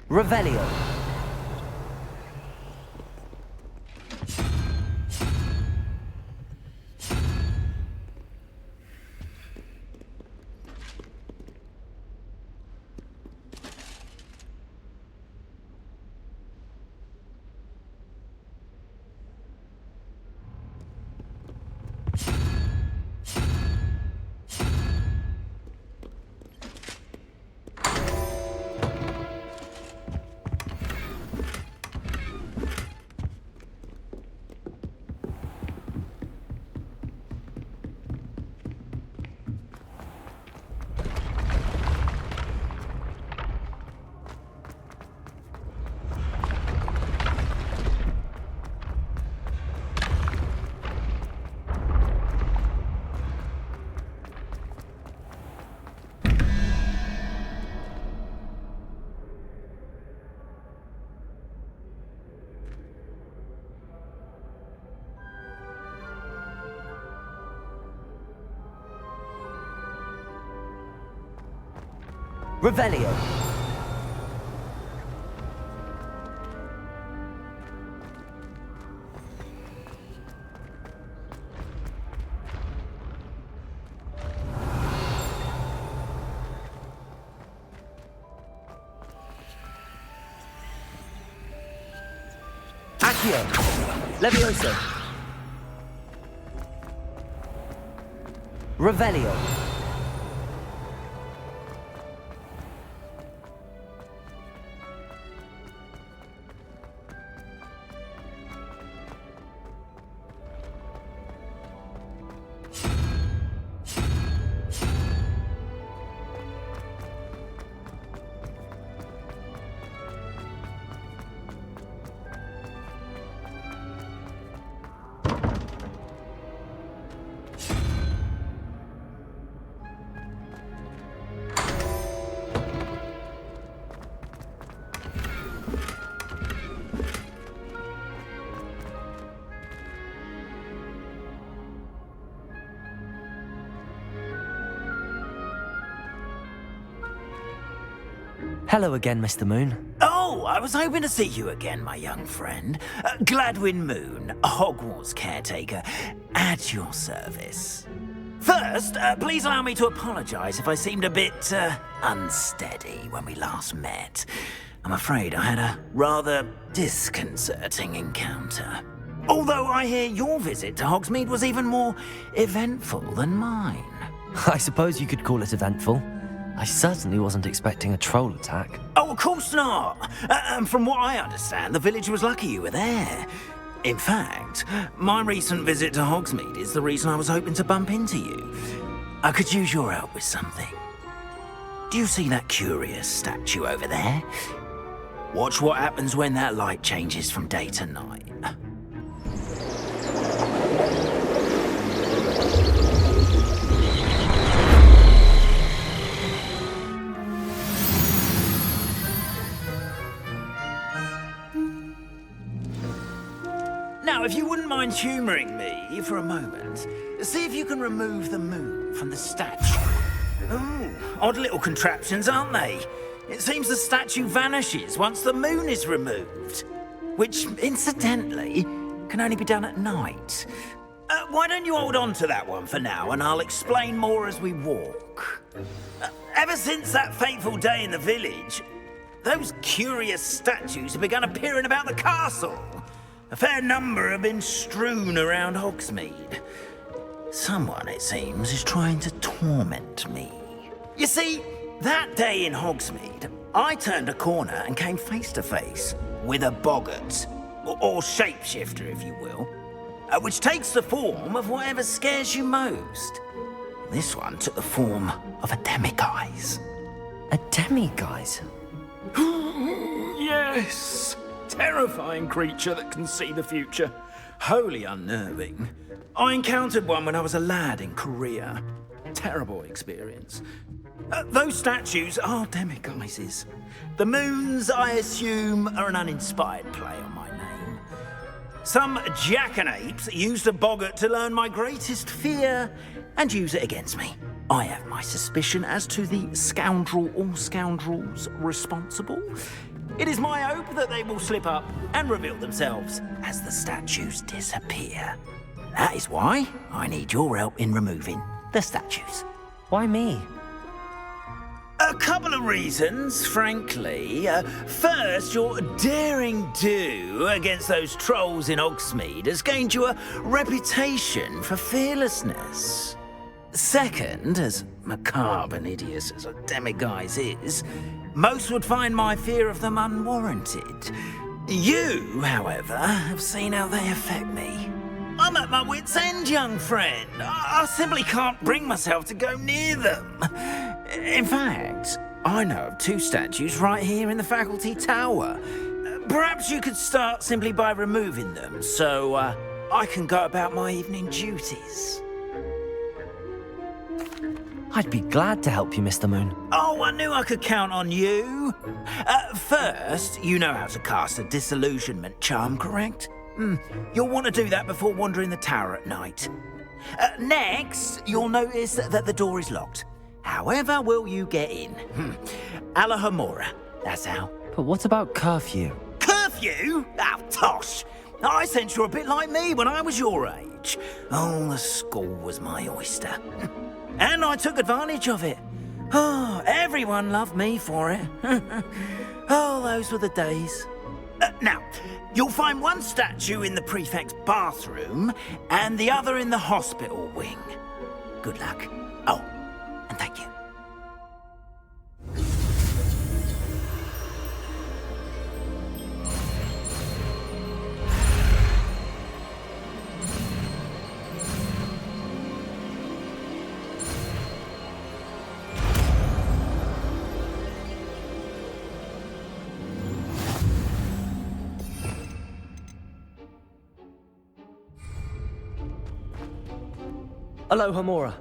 Revelio. Revelio. Accio. Levioso. Revelio. Hello again, Mr. Moon. Oh, I was hoping to see you again, my young friend. Gladwin Moon, Hogwarts caretaker, at your service. First, please allow me to apologise if I seemed a bit unsteady when we last met. I'm afraid I had a rather disconcerting encounter. Although I hear your visit to Hogsmeade was even more eventful than mine. I suppose you could call it eventful. I certainly wasn't expecting a troll attack. Oh, of course not. And from what I understand, the village was lucky you were there. In fact, my recent visit to Hogsmeade is the reason I was hoping to bump into you. I could use your help with something. Do you see that curious statue over there? Watch what happens when that light changes from day to night. Now, if you wouldn't mind humouring me for a moment, see if you can remove the moon from the statue. Ooh, odd little contraptions, aren't they? It seems the statue vanishes once the moon is removed, which, incidentally, can only be done at night. Why don't you hold on to that one for now, and I'll explain more as we walk. Ever since that fateful day in the village, those curious statues have begun appearing about the castle. A fair number have been strewn around Hogsmeade. Someone, it seems, is trying to torment me. You see, that day in Hogsmeade, I turned a corner and came face to face with a boggart, or shapeshifter, if you will, which takes the form of whatever scares you most. This one took the form of a demiguise. A demiguise? Yes! Terrifying creature that can see the future. Wholly unnerving. I encountered one when I was a lad in Korea. Terrible experience. Those statues are demiguises. The moons, I assume, are an uninspired play on my name. Some jackanapes used a boggart to learn my greatest fear and use it against me. I have my suspicion as to the scoundrel or scoundrels responsible. It is my hope that they will slip up and reveal themselves as the statues disappear. That is why I need your help in removing the statues. Why me? A couple of reasons, frankly. First, your daring do against those trolls in Hogsmeade has gained you a reputation for fearlessness. Second, as macabre and hideous as a demiguise is, most would find my fear of them unwarranted. You, however, have seen how they affect me. I'm at my wit's end, young friend. I simply can't bring myself to go near them. In fact, I know of 2 statues right here in the faculty tower. Perhaps you could start simply by removing them, so I can go about my evening duties. I'd be glad to help you, Mr. Moon. Oh, I knew I could count on you. First, you know how to cast a disillusionment charm, correct? You'll want to do that before wandering the tower at night. Next, you'll notice that the door is locked. However will you get in? Alohomora, that's how. But what about curfew? Curfew? Oh, tosh. I sense you're a bit like me when I was your age. Oh, the school was my oyster. And I took advantage of it. Oh, everyone loved me for it. Oh, those were the days. Now, you'll find one statue in the prefect's bathroom and the other in the hospital wing. Good luck. Oh, and thank you. Alohomora.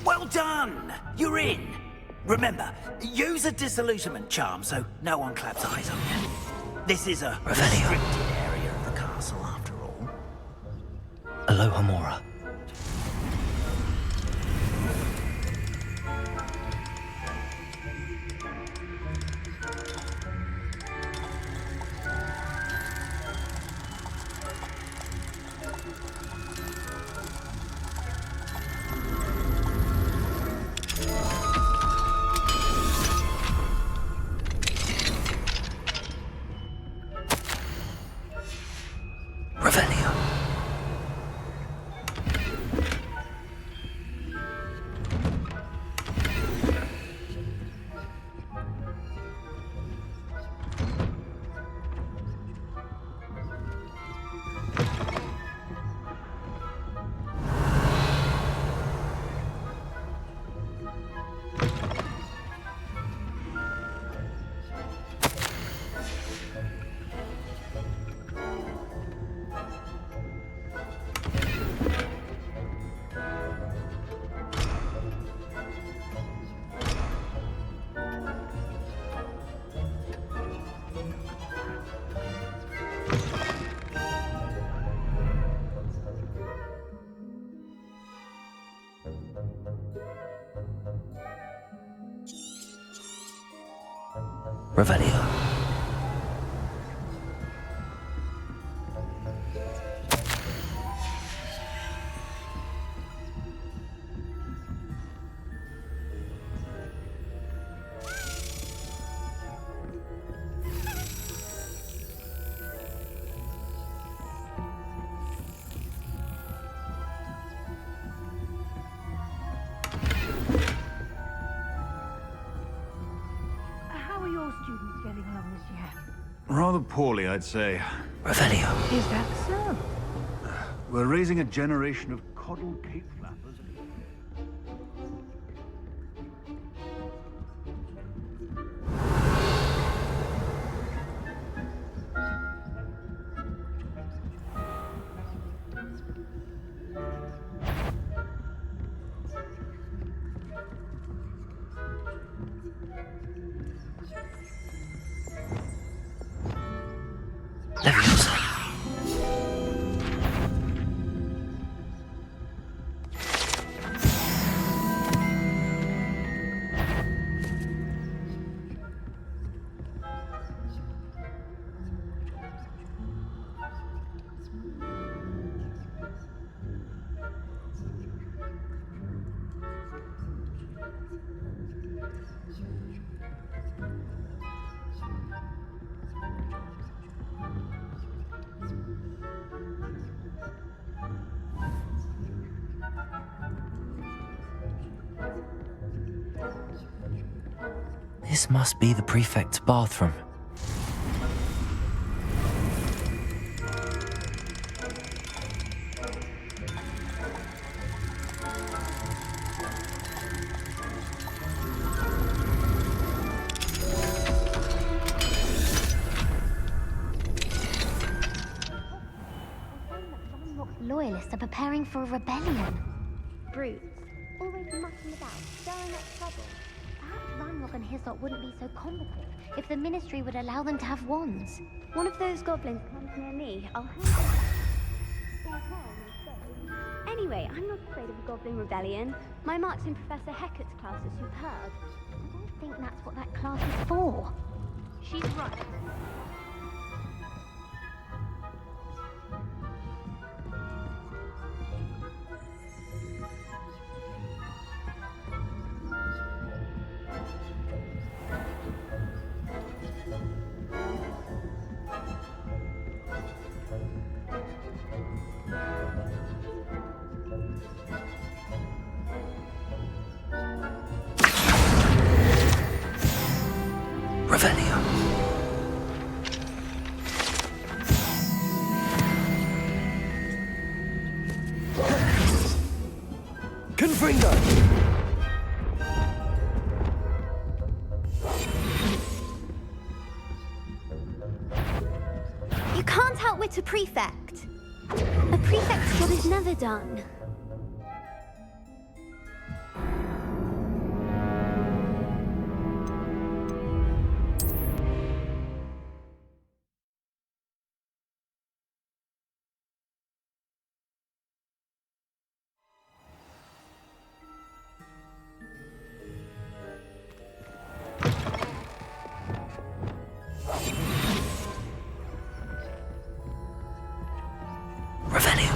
Well done! You're in. Remember, use a disillusionment charm so no one claps eyes on you. This is a restricted area of the castle, after all. Alohomora. Revelio. students getting along this year? Rather poorly, I'd say. Revelio. Is that so? We're raising a generation of coddle cape flappers. Leviosa. This must be the prefect's bathroom. Loyalists are preparing for a rebellion. Brutes, always mucking about, stirring up trouble. Perhaps Ranrock and Hislop wouldn't be so combative if the Ministry would allow them to have wands. One of those goblins comes near me, I'll hand them. Anyway, I'm not afraid of a goblin rebellion. My marks in Professor Hecat's class are superb. I don't think that's what that class is for. She's right. Revelio. Confringo! You can't outwit a prefect. A prefect's job is never done. Revelio.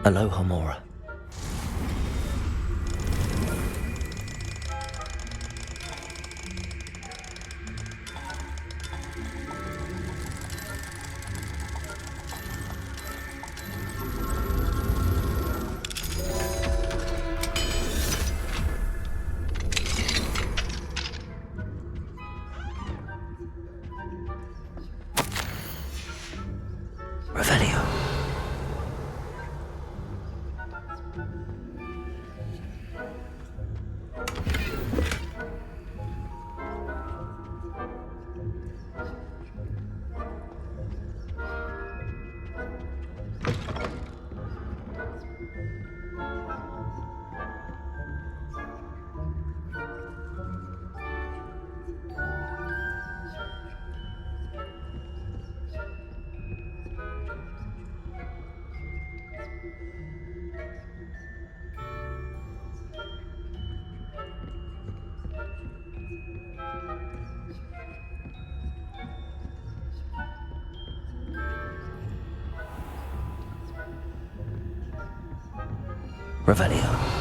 Alohomora. Revelio. Revelio.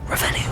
Revelio.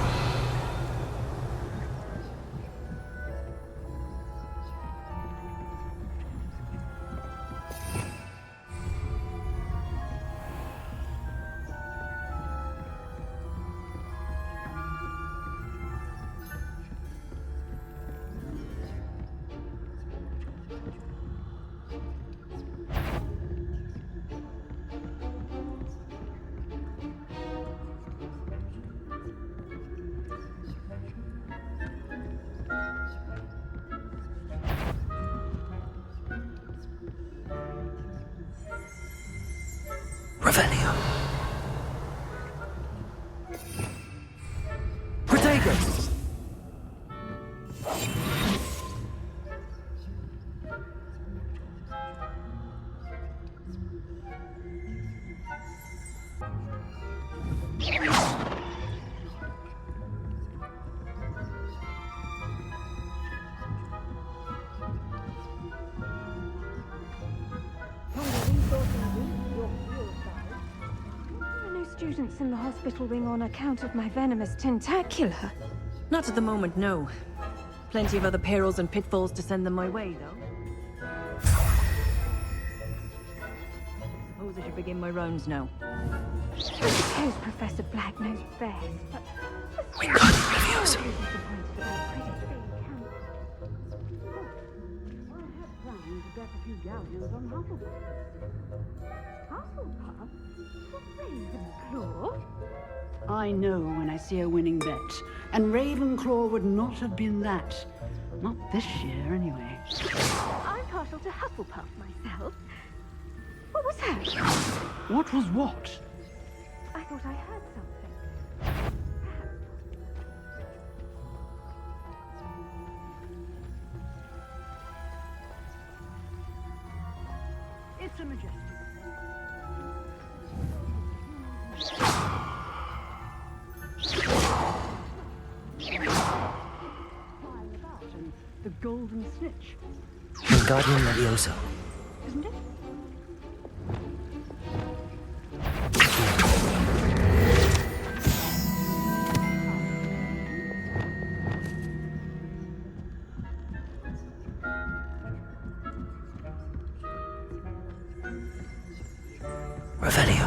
Revelio. Protagus! There are no students in the hospital wing on account of my venomous tentacular. Not at the moment, no. Plenty of other perils and pitfalls to send them my way, though. Suppose I should begin my rounds now. I suppose Professor Black knows best, but... We got it, reviews. Hufflepuff? For Ravenclaw? I know when I see a winning bet, and Ravenclaw would not have been that. Not this year, anyway. I'm partial to Hufflepuff myself. What was that? What was what? I thought I heard something. It's a majestic. The golden snitch, Wingardium Levioso. isn't it? Revelio.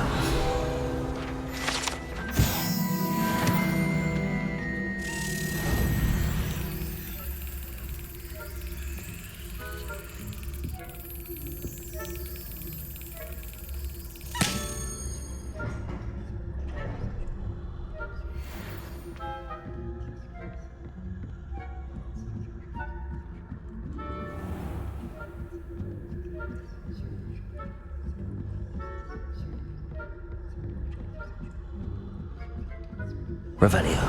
Revelio.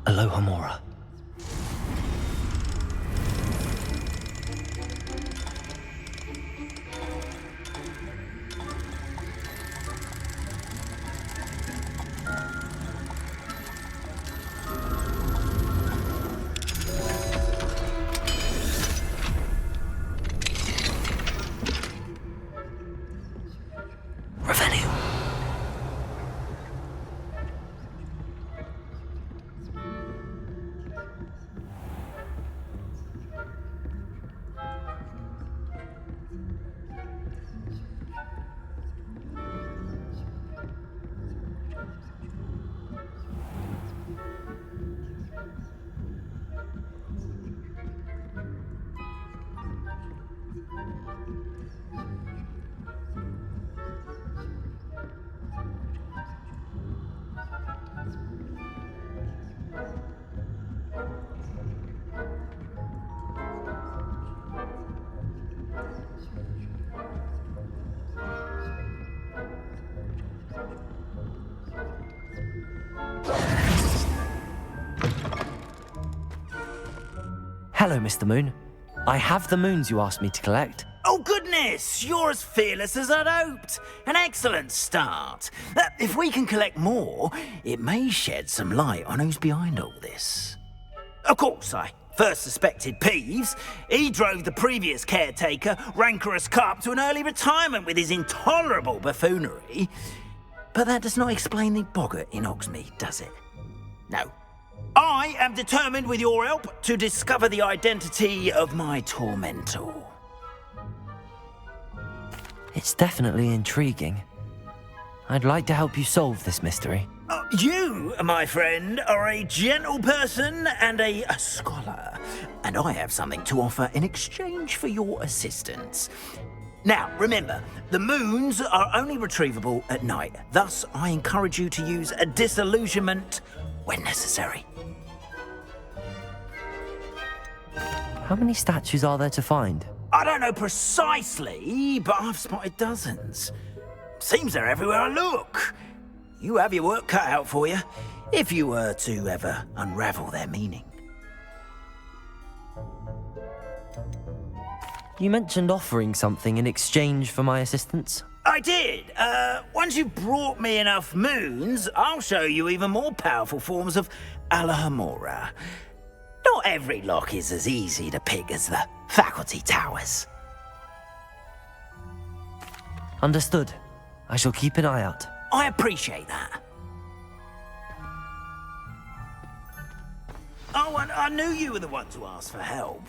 Alohomora. Revelio. Hello, Mr. Moon. I have the moons you asked me to collect. Oh, goodness! You're as fearless as I'd hoped. An excellent start. If we can collect more, it may shed some light on who's behind all this. Of course, I first suspected Peeves. He drove the previous caretaker, Rancorous Carp, to an early retirement with his intolerable buffoonery. But that does not explain the boggart in Hogsmeade, does it? No. I am determined, with your help, to discover the identity of my tormentor. It's definitely intriguing. I'd like to help you solve this mystery. You, my friend, are a gentle person and a scholar, and I have something to offer in exchange for your assistance. Now, remember, the moons are only retrievable at night. Thus, I encourage you to use a disillusionment when necessary. How many statues are there to find? I don't know precisely, but I've spotted dozens. Seems they're everywhere I look. You have your work cut out for you, if you were to ever unravel their meaning. You mentioned offering something in exchange for my assistance. I did. Once you've brought me enough moons, I'll show you even more powerful forms of Alohomora. Not every lock is as easy to pick as the faculty towers. Understood. I shall keep an eye out. I appreciate that. Oh, and I knew you were the one to ask for help.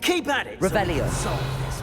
Keep at it. Revelio. So solve this